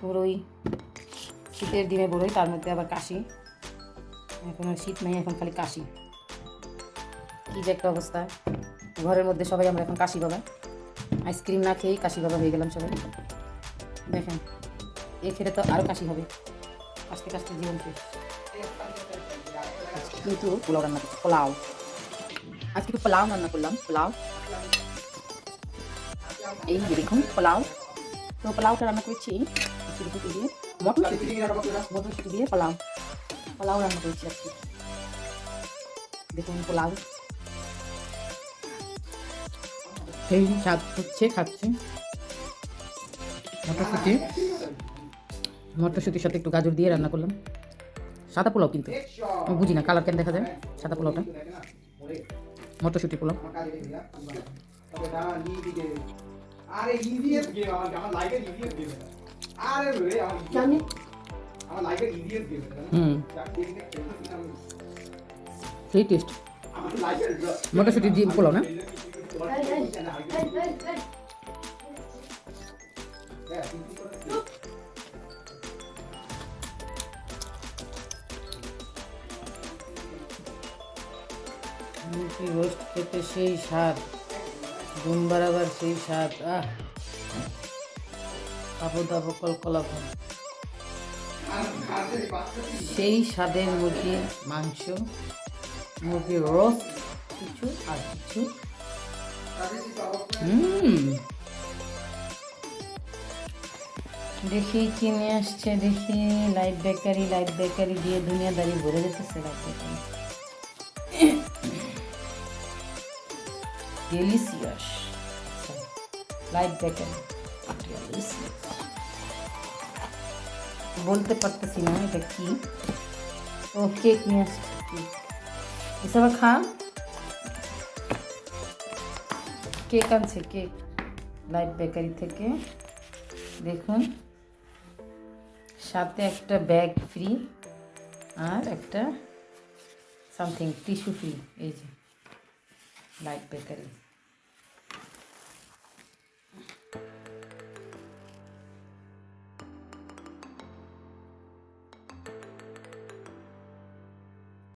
বড়ই, শীতের দিনে বড়ই, তার মধ্যে আবার কাশি। এখন আর শীত নেই, এখন খালি কাশি। কী যে একটা অবস্থা, ঘরের মধ্যে সবাই আমরা এখন কাশি বাবা। আইসক্রিম না খেয়েই কাশি বাবা হয়ে গেলাম সবাই। দেখেন, এ খেলে তো আরও কাশি হবে, কাশতে কাশতে জীবন শেষ। কিন্তু পোলাও রান্না করছি, পোলাও আজকে একটু পোলাও রান্না করলাম। পোলাও, এই যে দেখুন পোলাও। তো পোলাওটা রান্না করেছি মটরশুঁটি দিয়ে, মটরশুঁটি দিয়ে পোলাও পোলাও রান্না করেছি আজকে। দেখুন পোলাও, সেই স্বাদ হচ্ছে, খাচ্ছে। মটরশুঁটির সাথে একটু গাজর দিয়ে রান্না করলাম। সাদা পোলাও, কিন্তু আমি বুঝি না কালার কেন দেখা যায় সাদা পোলাওটা। মটরশুঁটি পোলাও। সেই টেস্ট মটরশুঁটি দিয়ে পোলাও না। মুরগি রোস্ট খেতে সেই স্বাদ, গুণ বাড়াবার সেই স্বাদ। আবু দাবু কলকলাপন, সেই স্বাদের মুরগির মাংস, মুরগির রোস্ট, কিছু আর কিছু। দেখি কি নিয়ে আসছে, দেখি। লাইট বেকারি দিয়ে দুনিয়াদারি ভরে যেতেছে। Light bakery delicious, light bakery বলতে পারতেছি না এটা কি। ও কেক নিয়ে আসছে, কেক এসব খা। কেক আনছে, কেক লাইট বেকারি থেকে। দেখুন, সাথে একটা ব্যাগ ফ্রি আর একটা সামথিং টিস্যু ফ্রি। এই যে লাইট বেকারি।